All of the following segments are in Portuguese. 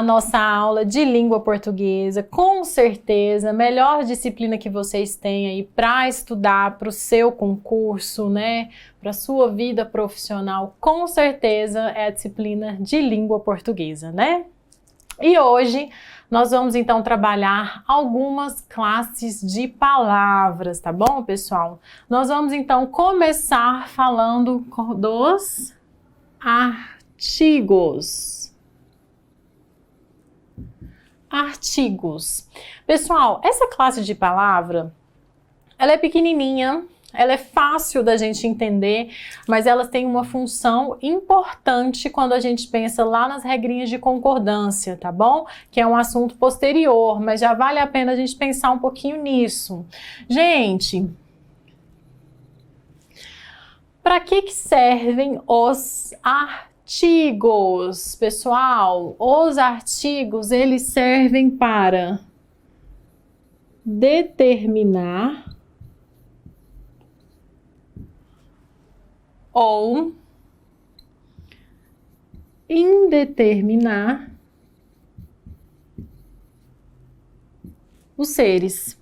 a nossa aula de língua portuguesa. Com certeza, melhor disciplina que vocês têm aí para estudar para o seu concurso, né? Para a sua vida profissional, com certeza é a disciplina de língua portuguesa, né? E hoje nós vamos então trabalhar algumas classes de palavras, tá bom, pessoal? Nós vamos então começar falando dos artigos. Artigos. Pessoal, essa classe de palavra, ela é pequenininha, ela é fácil da gente entender, mas elas têm uma função importante quando a gente pensa lá nas regrinhas de concordância, tá bom? Que é um assunto posterior, mas já vale a pena a gente pensar um pouquinho nisso. Gente, para que servem os artigos, pessoal? Os artigos, eles servem para determinar ou indeterminar os seres.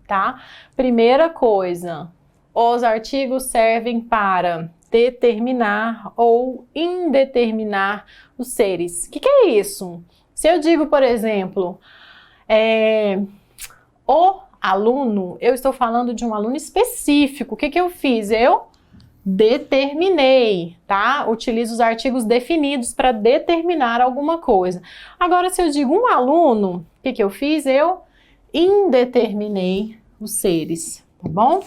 Tá? Primeira coisa, os artigos servem para determinar ou indeterminar os seres. O que é isso? Se eu digo, por exemplo, o aluno, eu estou falando de um aluno específico. O que eu fiz? Eu determinei, tá? Utilizo os artigos definidos para determinar alguma coisa. Agora, se eu digo um aluno, o que eu fiz? Eu indeterminei os seres, tá bom?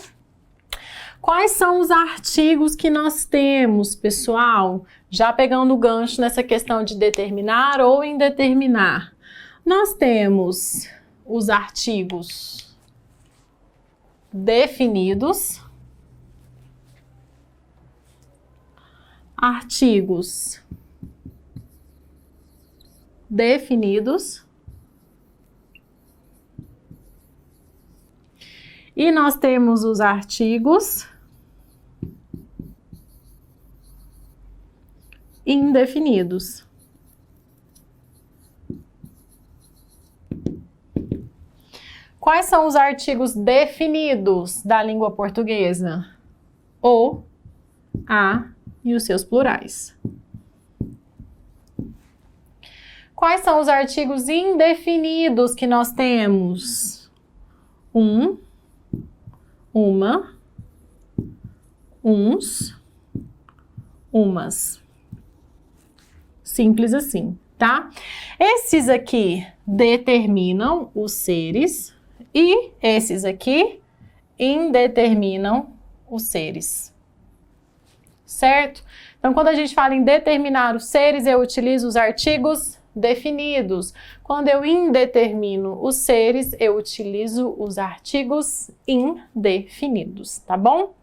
Quais são os artigos que nós temos, pessoal? Já pegando o gancho nessa questão de determinar ou indeterminar. Nós temos os artigos definidos, artigos definidos, e nós temos os artigos indefinidos. Quais são os artigos definidos da língua portuguesa? O, a e os seus plurais. Quais são os artigos indefinidos que nós temos? Um, uma, uns, umas. Simples assim, tá? Esses aqui determinam os seres e esses aqui indeterminam os seres. Certo? Então, quando a gente fala em determinar os seres, eu utilizo os artigos definidos. Quando eu indetermino os seres, eu utilizo os artigos indefinidos, tá bom?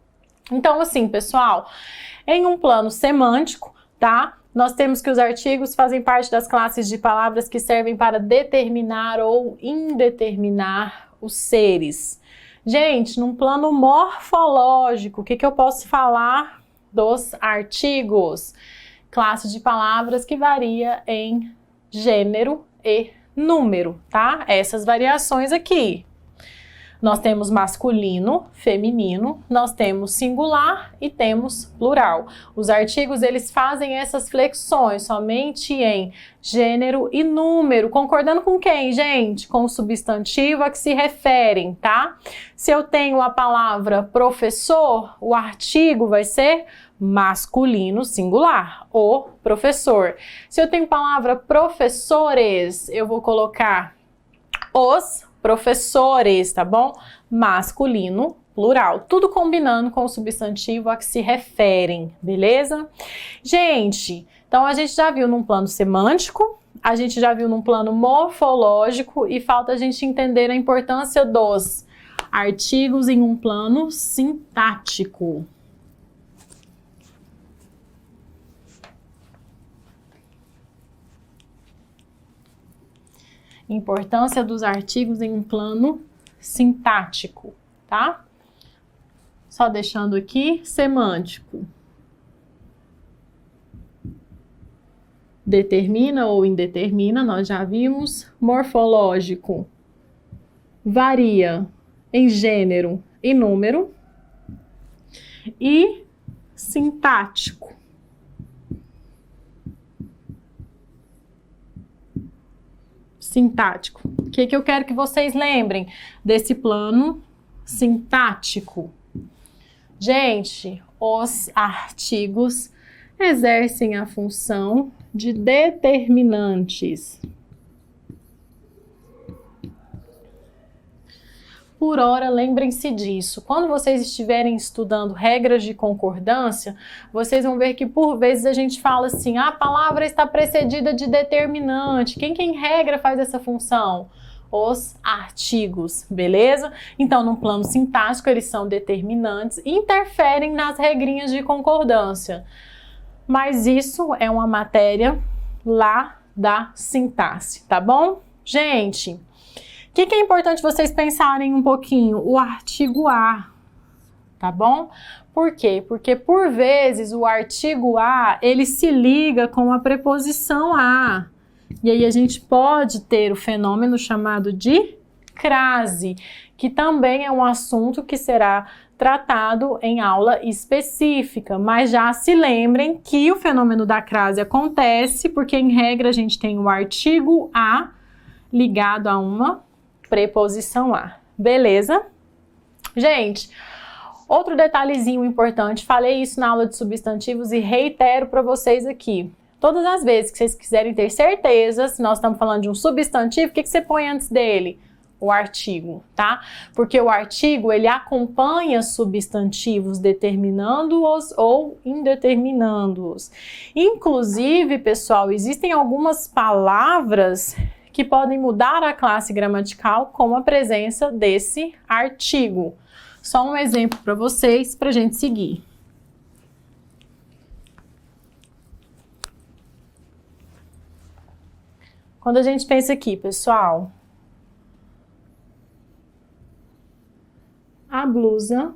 Então, assim, pessoal, em um plano semântico, tá? Nós temos que os artigos fazem parte das classes de palavras que servem para determinar ou indeterminar os seres. Gente, num plano morfológico, o que eu posso falar dos artigos? Classe de palavras que varia em gênero e número, tá? Essas variações aqui. Nós temos masculino, feminino, nós temos singular e temos plural. Os artigos, eles fazem essas flexões somente em gênero e número. Concordando com quem, gente? Com o substantivo a que se referem, tá? Se eu tenho a palavra professor, o artigo vai ser masculino singular, o professor. Se eu tenho palavra professores, eu vou colocar os professores, tá bom? Masculino, plural. Tudo combinando com o substantivo a que se referem, beleza? Gente, então a gente já viu num plano semântico, a gente já viu num plano morfológico e falta a gente entender a importância dos artigos em um plano sintático. Importância dos artigos em um plano sintático, tá? Só deixando aqui, semântico. determina ou indetermina, nós já vimos. Morfológico, varia em gênero e número. E sintático. Sintático. O que eu quero que vocês lembrem desse plano sintático? Gente, os artigos exercem a função de determinantes. Por ora, lembrem-se disso. Quando vocês estiverem estudando regras de concordância, vocês vão ver que por vezes a gente fala assim, a palavra está precedida de determinante. Quem em regra faz essa função? Os artigos, beleza? Então, no plano sintático, eles são determinantes e interferem nas regrinhas de concordância. Mas isso é uma matéria lá da sintaxe, tá bom? Gente, o que é importante vocês pensarem um pouquinho? O artigo a, tá bom? Por quê? Porque por vezes o artigo a, ele se liga com a preposição a. E aí a gente pode ter o fenômeno chamado de crase, que também é um assunto que será tratado em aula específica, mas já se lembrem que o fenômeno da crase acontece porque em regra a gente tem o artigo a ligado a uma preposição a, beleza? Gente, outro detalhezinho importante, falei isso na aula de substantivos e reitero para vocês aqui. Todas as vezes que vocês quiserem ter certeza, se nós estamos falando de um substantivo, o que você põe antes dele? O artigo, tá? Porque o artigo, ele acompanha substantivos determinando-os ou indeterminando-os. Inclusive, pessoal, existem algumas palavras que podem mudar a classe gramatical com a presença desse artigo. Só um exemplo para vocês, para a gente seguir. Quando a gente pensa aqui, pessoal, a blusa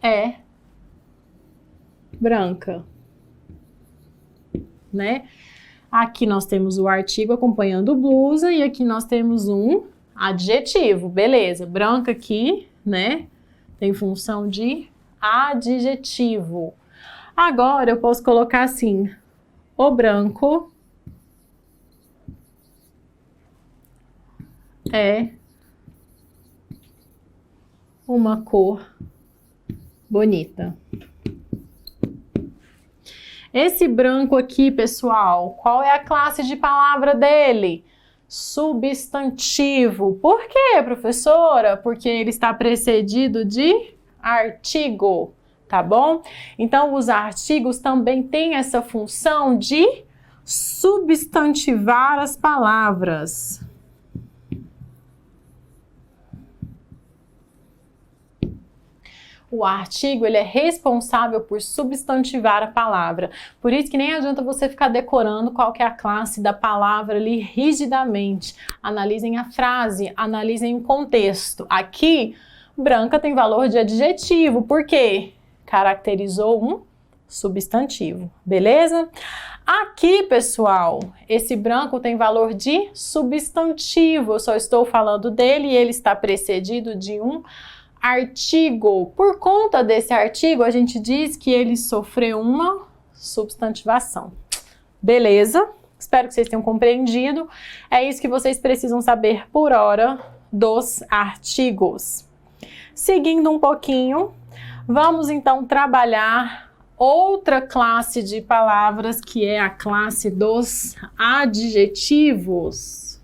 é branca, né? Aqui nós temos o artigo acompanhando blusa e aqui nós temos um adjetivo, beleza. Branca aqui, né? Tem função de adjetivo. Agora eu posso colocar assim, o branco é uma cor bonita. Esse branco aqui, pessoal, qual é a classe de palavra dele? Substantivo. Por quê, professora? Porque ele está precedido de artigo, tá bom? Então, os artigos também têm essa função de substantivar as palavras. O artigo, ele é responsável por substantivar a palavra. Por isso que nem adianta você ficar decorando qual que é a classe da palavra ali rigidamente. Analisem a frase, analisem o contexto. Aqui, branca tem valor de adjetivo. Por quê? Caracterizou um substantivo, beleza? Aqui, pessoal, esse branco tem valor de substantivo. Eu só estou falando dele e ele está precedido de um artigo. Por conta desse artigo, a gente diz que ele sofreu uma substantivação. Beleza? Espero que vocês tenham compreendido. É isso que vocês precisam saber por hora dos artigos. Seguindo um pouquinho, vamos então trabalhar outra classe de palavras, que é a classe dos adjetivos.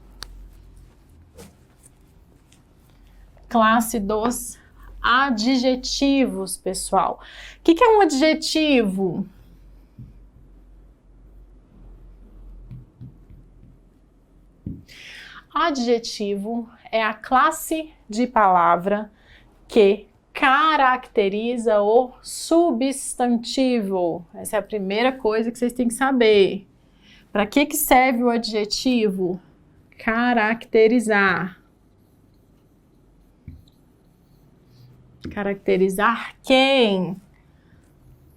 Classe dos adjetivos, pessoal. O que é um adjetivo? Adjetivo é a classe de palavra que caracteriza o substantivo. Essa é a primeira coisa que vocês têm que saber. Para que serve o adjetivo? Caracterizar. Caracterizar quem?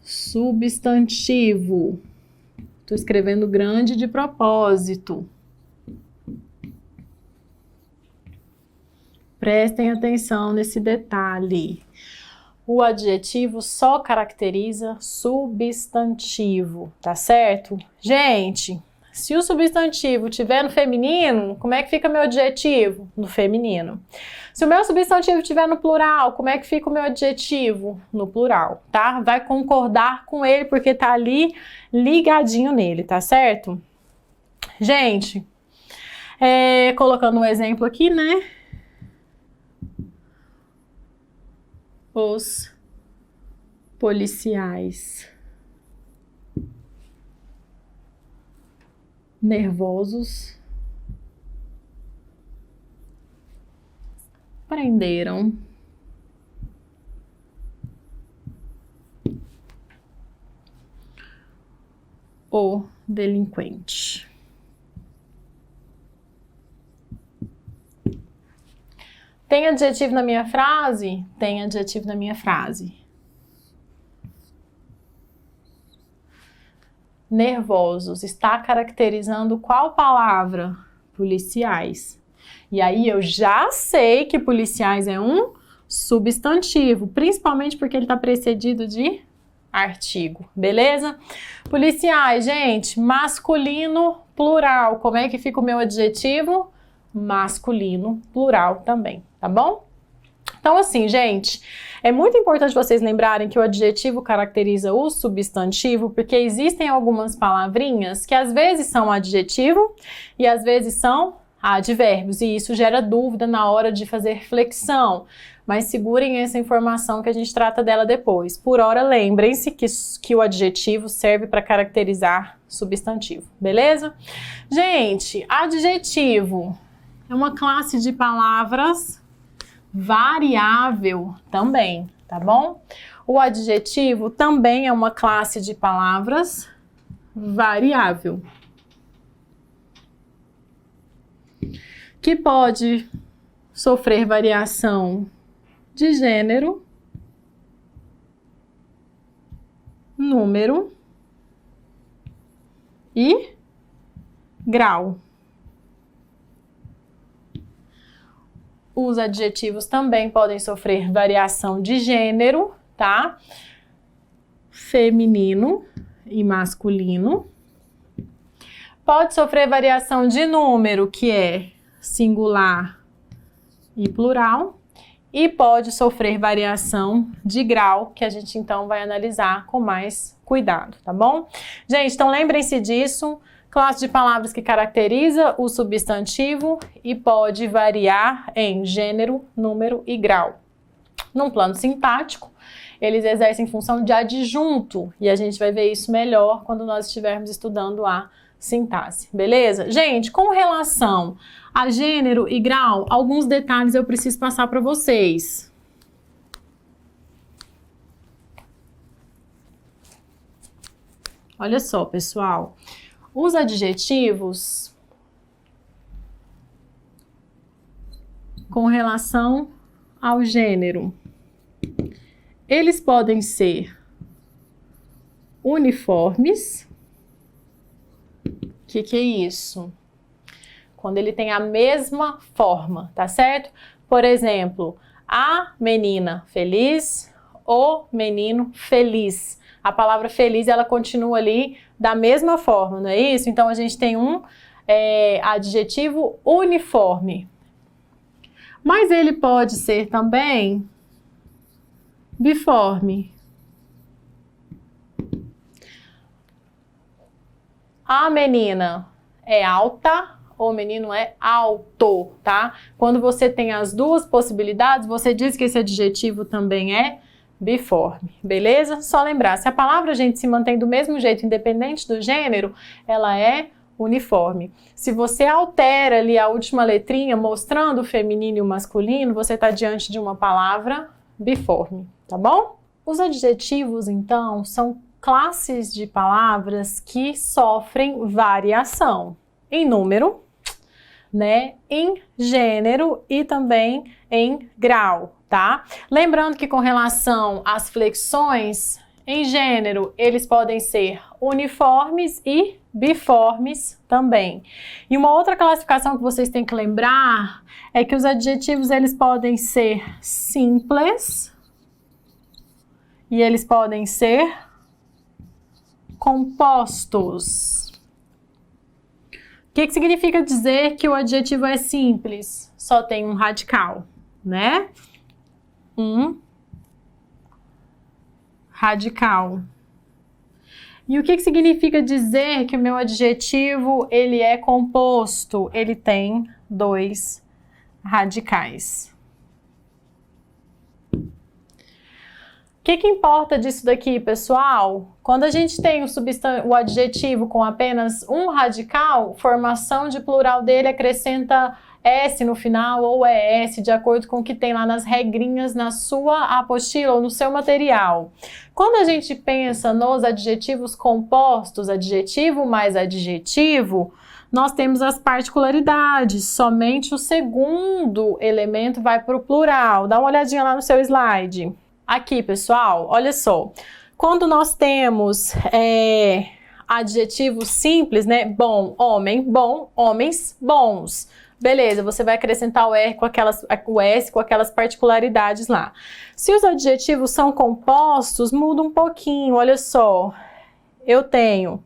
Substantivo. Tô escrevendo grande de propósito. Prestem atenção nesse detalhe. O adjetivo só caracteriza substantivo, tá certo? Gente, se o substantivo estiver no feminino, como é que fica meu adjetivo? No feminino. Se o meu substantivo estiver no plural, como é que fica o meu adjetivo? No plural, tá? Vai concordar com ele porque tá ali ligadinho nele, tá certo? Gente, colocando um exemplo aqui, né? Os policiais nervosos prenderam o delinquente. Tem adjetivo na minha frase? Tem adjetivo na minha frase. Nervosos está caracterizando qual palavra? Policiais. E aí eu já sei que policiais é um substantivo, principalmente porque ele está precedido de artigo, beleza? Policiais, gente, masculino, plural. Como é que fica o meu adjetivo? Masculino, plural também, tá bom? Então, assim, gente, é muito importante vocês lembrarem que o adjetivo caracteriza o substantivo, porque existem algumas palavrinhas que às vezes são adjetivo e às vezes são advérbios, e isso gera dúvida na hora de fazer flexão. Mas segurem essa informação que a gente trata dela depois. Por hora, lembrem-se que o adjetivo serve para caracterizar substantivo, beleza? Gente, adjetivo é uma classe de palavras variável também, tá bom? O adjetivo também é uma classe de palavras variável, que pode sofrer variação de gênero, número e grau. Os adjetivos também podem sofrer variação de gênero, tá? Feminino e masculino. Pode sofrer variação de número, que é singular e plural. E pode sofrer variação de grau, que a gente então vai analisar com mais cuidado, tá bom? Gente, então lembrem-se disso. Classe de palavras que caracteriza o substantivo e pode variar em gênero, número e grau. Num plano sintático, eles exercem função de adjunto e a gente vai ver isso melhor quando nós estivermos estudando a sintaxe, beleza? Gente, com relação a gênero e grau, alguns detalhes eu preciso passar para vocês. Olha só, pessoal. Os adjetivos, com relação ao gênero, eles podem ser uniformes. O que é isso? Quando ele tem a mesma forma, tá certo? Por exemplo, a menina feliz, o menino feliz. A palavra feliz, ela continua ali da mesma forma, não é isso? Então, a gente tem um adjetivo uniforme. Mas ele pode ser também biforme. A menina é alta, o menino é alto, tá? Quando você tem as duas possibilidades, você diz que esse adjetivo também é biforme, beleza? Só lembrar, se a palavra, gente, se mantém do mesmo jeito, independente do gênero, ela é uniforme. Se você altera ali a última letrinha, mostrando o feminino e o masculino, você está diante de uma palavra biforme, tá bom? Os adjetivos, então, são classes de palavras que sofrem variação em número, né, em gênero e também em grau, tá? Lembrando que com relação às flexões, Em gênero, eles podem ser uniformes e biformes também. E uma outra classificação que vocês têm que lembrar é que os adjetivos eles podem ser simples e eles podem ser compostos. O que significa dizer que o adjetivo é simples? Só tem um radical, né? Um radical. E o que significa dizer que o meu adjetivo ele é composto? Ele tem 2 radicais. O que importa disso daqui, pessoal? Quando a gente tem o adjetivo com apenas um radical, formação de plural dele acrescenta S no final ou ES, de acordo com o que tem lá nas regrinhas na sua apostila ou no seu material. Quando a gente pensa nos adjetivos compostos, adjetivo mais adjetivo, nós temos as particularidades. Somente o segundo elemento vai para o plural. Dá uma olhadinha lá no seu slide. Aqui, pessoal, olha só. Quando nós temos adjetivos simples, né? Bom, homem, bom, homens, bons. Beleza, você vai acrescentar o S com aquelas particularidades lá. Se os adjetivos são compostos, muda um pouquinho, olha só. Eu tenho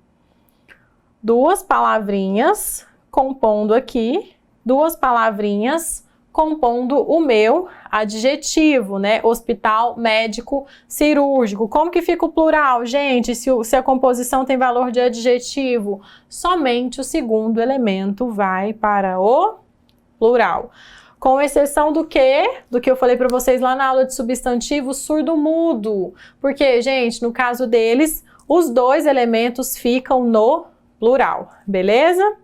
2 palavrinhas compondo aqui, 2 palavrinhas compondo o meu adjetivo, né? Hospital, médico, cirúrgico. Como que fica o plural, gente? Se a composição tem valor de adjetivo, somente o segundo elemento vai para o plural. Com exceção do que eu falei para vocês lá na aula de substantivo surdo-mudo. Porque, gente, no caso deles, os 2 elementos ficam no plural, beleza?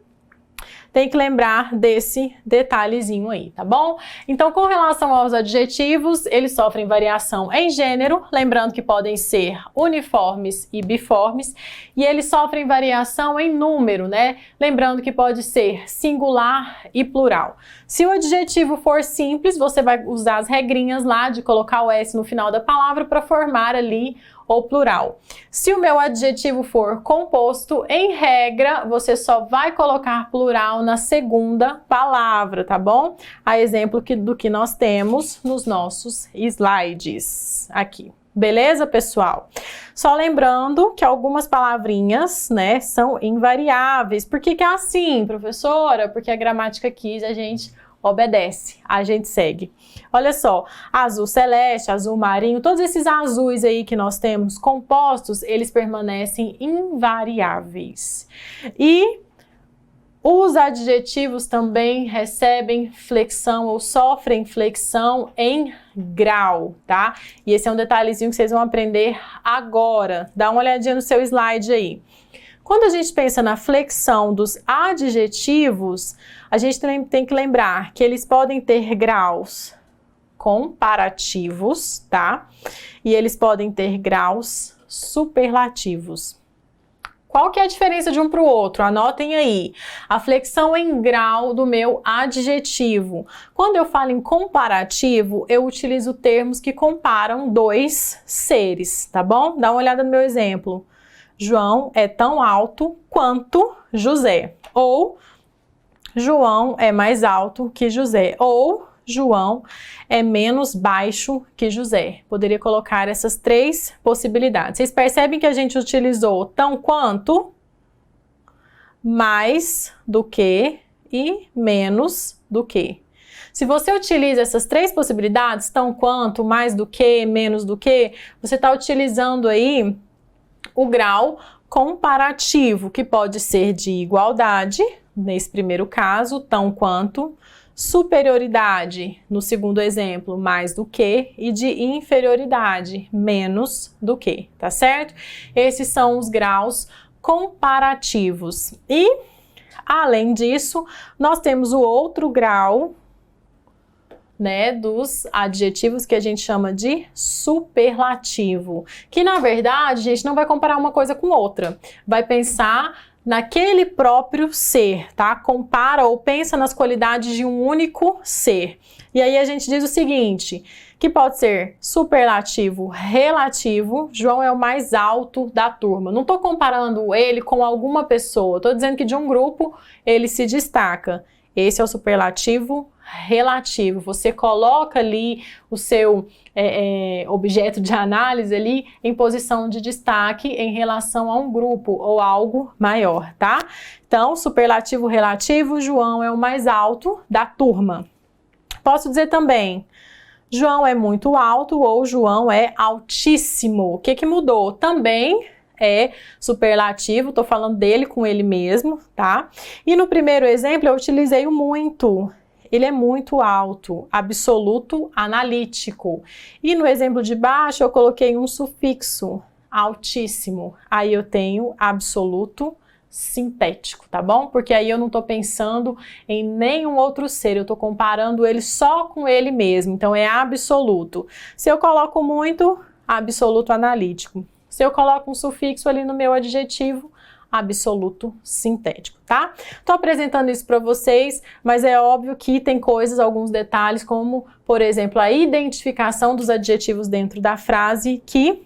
Tem que lembrar desse detalhezinho aí, tá bom? Então, com relação aos adjetivos, eles sofrem variação em gênero, lembrando que podem ser uniformes e biformes, e eles sofrem variação em número, né? Lembrando que pode ser singular e plural. Se o adjetivo for simples, você vai usar as regrinhas lá de colocar o S no final da palavra para formar ali ou plural. Se o meu adjetivo for composto, em regra, você só vai colocar plural na segunda palavra, tá bom? A exemplo do que nós temos nos nossos slides aqui. Beleza, pessoal? Só lembrando que algumas palavrinhas, né, são invariáveis. Por que é assim, professora? Porque a gramática aqui a gente obedece, a gente segue. Olha só, azul celeste, azul marinho, todos esses azuis aí que nós temos compostos, eles permanecem invariáveis. E os adjetivos também recebem flexão ou sofrem flexão em grau, tá? E esse é um detalhezinho que vocês vão aprender agora. Dá uma olhadinha no seu slide aí. Quando a gente pensa na flexão dos adjetivos, a gente tem que lembrar que eles podem ter graus comparativos, tá? E eles podem ter graus superlativos. Qual que é a diferença de um para o outro? Anotem aí. A flexão em grau do meu adjetivo. Quando eu falo em comparativo, eu utilizo termos que comparam 2 seres, tá bom? Dá uma olhada no meu exemplo. João é tão alto quanto José. Ou João é mais alto que José. Ou João é menos baixo que José. Poderia colocar essas 3 possibilidades. Vocês percebem que a gente utilizou tão quanto, mais do que e menos do que. Se você utiliza essas 3 possibilidades, tão quanto, mais do que, menos do que, você está utilizando aí o grau comparativo, que pode ser de igualdade, nesse primeiro caso, tão quanto, superioridade, no segundo exemplo, mais do que, e de inferioridade, menos do que, tá certo? Esses são os graus comparativos. E, além disso, nós temos o outro grau, né, dos adjetivos que a gente chama de superlativo, que na verdade a gente não vai comparar uma coisa com outra, vai pensar naquele próprio ser, tá? Compara ou pensa nas qualidades de um único ser. E aí a gente diz o seguinte, que pode ser superlativo relativo, João é o mais alto da turma. Não estou comparando ele com alguma pessoa, estou dizendo que de um grupo ele se destaca. Esse é o superlativo relativo. Você coloca ali o seu objeto de análise ali em posição de destaque em relação a um grupo ou algo maior, tá? Então, superlativo relativo, João é o mais alto da turma. Posso dizer também, João é muito alto ou João é altíssimo. O que que mudou? Também é superlativo, tô falando dele com ele mesmo, tá? E no primeiro exemplo eu utilizei o muito. Ele é muito alto, absoluto analítico. E no exemplo de baixo eu coloquei um sufixo, altíssimo. Aí eu tenho absoluto sintético, tá bom? Porque aí eu não tô pensando em nenhum outro ser, eu tô comparando ele só com ele mesmo. Então é absoluto. Se eu coloco muito, absoluto analítico. Se eu coloco um sufixo ali no meu adjetivo, absoluto sintético, tá? Tô apresentando isso para vocês, mas é óbvio que tem coisas, alguns detalhes, como, por exemplo, a identificação dos adjetivos dentro da frase que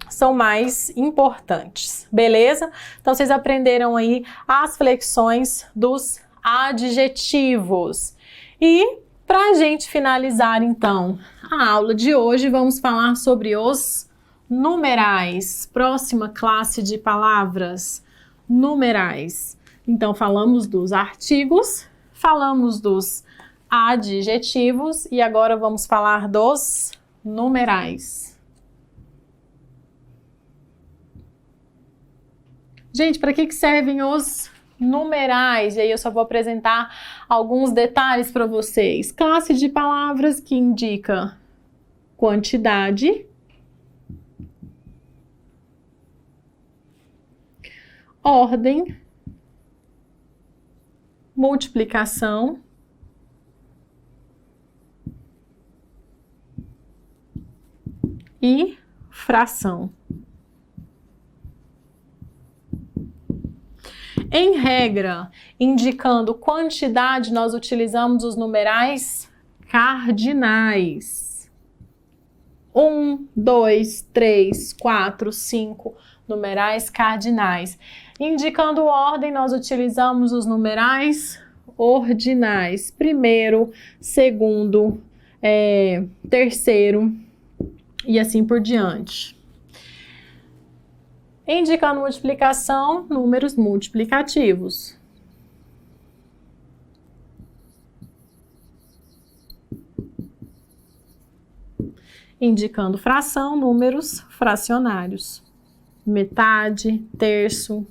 são mais importantes, beleza? Então, vocês aprenderam aí as flexões dos adjetivos. E, pra gente finalizar, então, a aula de hoje, vamos falar sobre os numerais. Próxima classe de palavras, numerais. Então, falamos dos artigos, falamos dos adjetivos e agora vamos falar dos numerais. Gente, para que servem os numerais? E aí eu só vou apresentar alguns detalhes para vocês. Classe de palavras que indica quantidade, ordem, multiplicação, e fração. Em regra, indicando quantidade, nós utilizamos os numerais cardinais. 1, 2, 3, 4, 5, numerais cardinais. Indicando ordem, nós utilizamos os numerais ordinais. Primeiro, segundo, terceiro e assim por diante. Indicando multiplicação, números multiplicativos. Indicando fração, números fracionários. Metade, terço,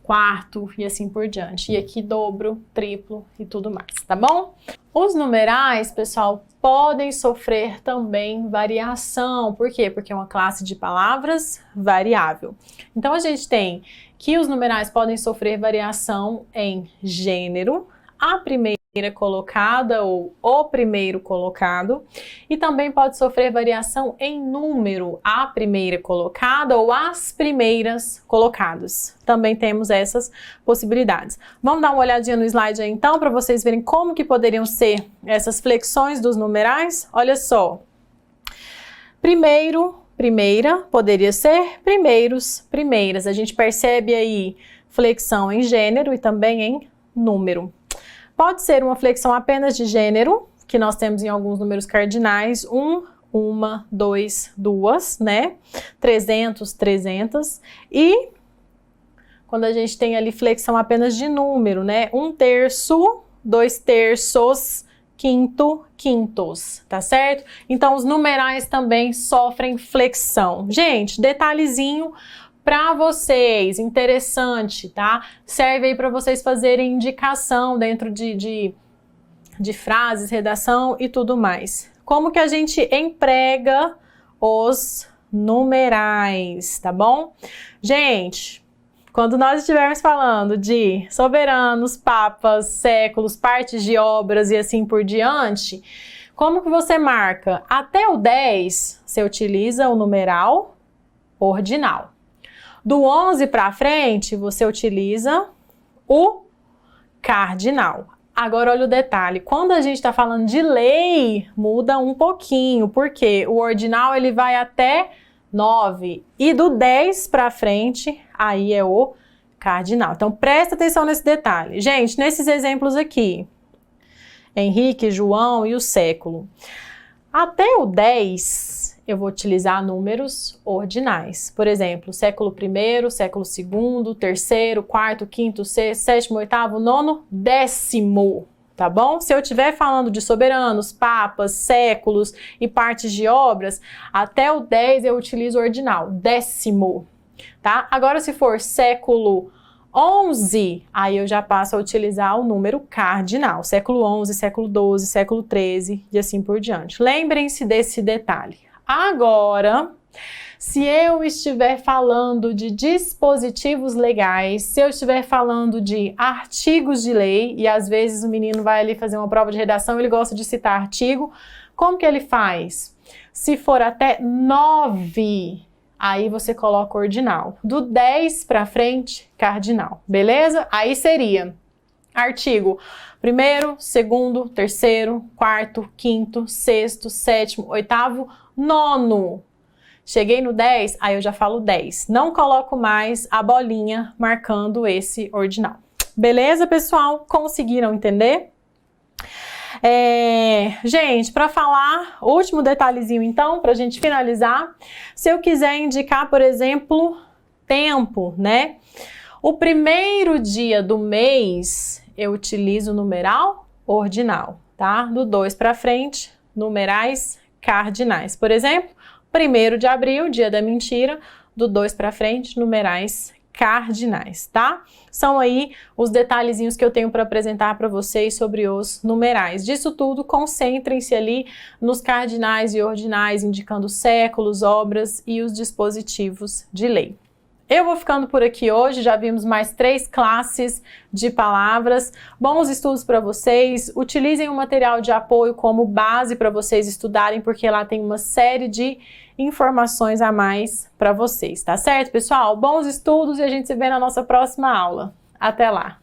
quarto e assim por diante. E aqui dobro, triplo e tudo mais, tá bom? Os numerais, pessoal, podem sofrer também variação. Por quê? Porque é uma classe de palavras variável. Então, a gente tem que os numerais podem sofrer variação em gênero, a primeira colocada ou o primeiro colocado, e também pode sofrer variação em número, a primeira colocada ou as primeiras colocadas. Também temos essas possibilidades. Vamos dar uma olhadinha no slide aí então, para vocês verem como que poderiam ser essas flexões dos numerais. Olha só. Primeiro, primeira, poderia ser primeiros, primeiras. A gente percebe aí flexão em gênero e também em número. Pode ser uma flexão apenas de gênero, que nós temos em alguns números cardinais, 1, uma, 2, duas, né? 300, 300. E quando a gente tem ali flexão apenas de número, né? 1 terço, 2 terços, quinto, quintos, tá certo? Então, os numerais também sofrem flexão. Gente, detalhezinho para vocês, interessante, tá? Serve aí para vocês fazerem indicação dentro de frases, redação e tudo mais. Como que a gente emprega os numerais, tá bom? Gente, quando nós estivermos falando de soberanos, papas, séculos, partes de obras e assim por diante, como que você marca? Até o 10, você utiliza o numeral ordinal. Do 11 para frente, você utiliza o cardinal. Agora, olha o detalhe. Quando a gente está falando de lei, muda um pouquinho, porque o ordinal ele vai até 9 e do 10 para frente, aí é o cardinal. Então, presta atenção nesse detalhe. Gente, nesses exemplos aqui, Henrique, João e o século. Até o 10, eu vou utilizar números ordinais. Por exemplo, século I, século II, terceiro, quarto, quinto, sexto, sétimo, oitavo, nono, décimo. Tá bom? Se eu estiver falando de soberanos, papas, séculos e partes de obras, até o 10 eu utilizo ordinal, décimo. Tá? Agora, se for século 11, aí eu já passo a utilizar o número cardinal, século 11, século 12, século 13 e assim por diante. Lembrem-se desse detalhe. Agora, se eu estiver falando de dispositivos legais, se eu estiver falando de artigos de lei, e às vezes o menino vai ali fazer uma prova de redação, ele gosta de citar artigo, como que ele faz? Se for até 9, aí você coloca ordinal. Do 10 para frente, cardinal. Beleza? Aí seria artigo 1º, 2º, 3º, 4º, 5º, 6º, 7º, 8º, 9º. Cheguei no 10, aí eu já falo 10. Não coloco mais a bolinha marcando esse ordinal. Beleza, pessoal? Conseguiram entender? Gente, para falar, último detalhezinho então, para a gente finalizar, se eu quiser indicar, por exemplo, tempo, né? O primeiro dia do mês, eu utilizo o numeral ordinal, tá? Do 2 para frente, numerais cardinais. Por exemplo, 1º de abril, dia da mentira, do 2 para frente, numerais cardinais, tá? São aí os detalhezinhos que eu tenho para apresentar para vocês sobre os numerais. Disso tudo, concentrem-se ali nos cardinais e ordinais, indicando séculos, obras e os dispositivos de lei. Eu vou ficando por aqui hoje, já vimos mais 3 classes de palavras. Bons estudos para vocês. Utilizem o material de apoio como base para vocês estudarem, porque lá tem uma série de informações a mais para vocês, tá certo, pessoal? Bons estudos e a gente se vê na nossa próxima aula. Até lá!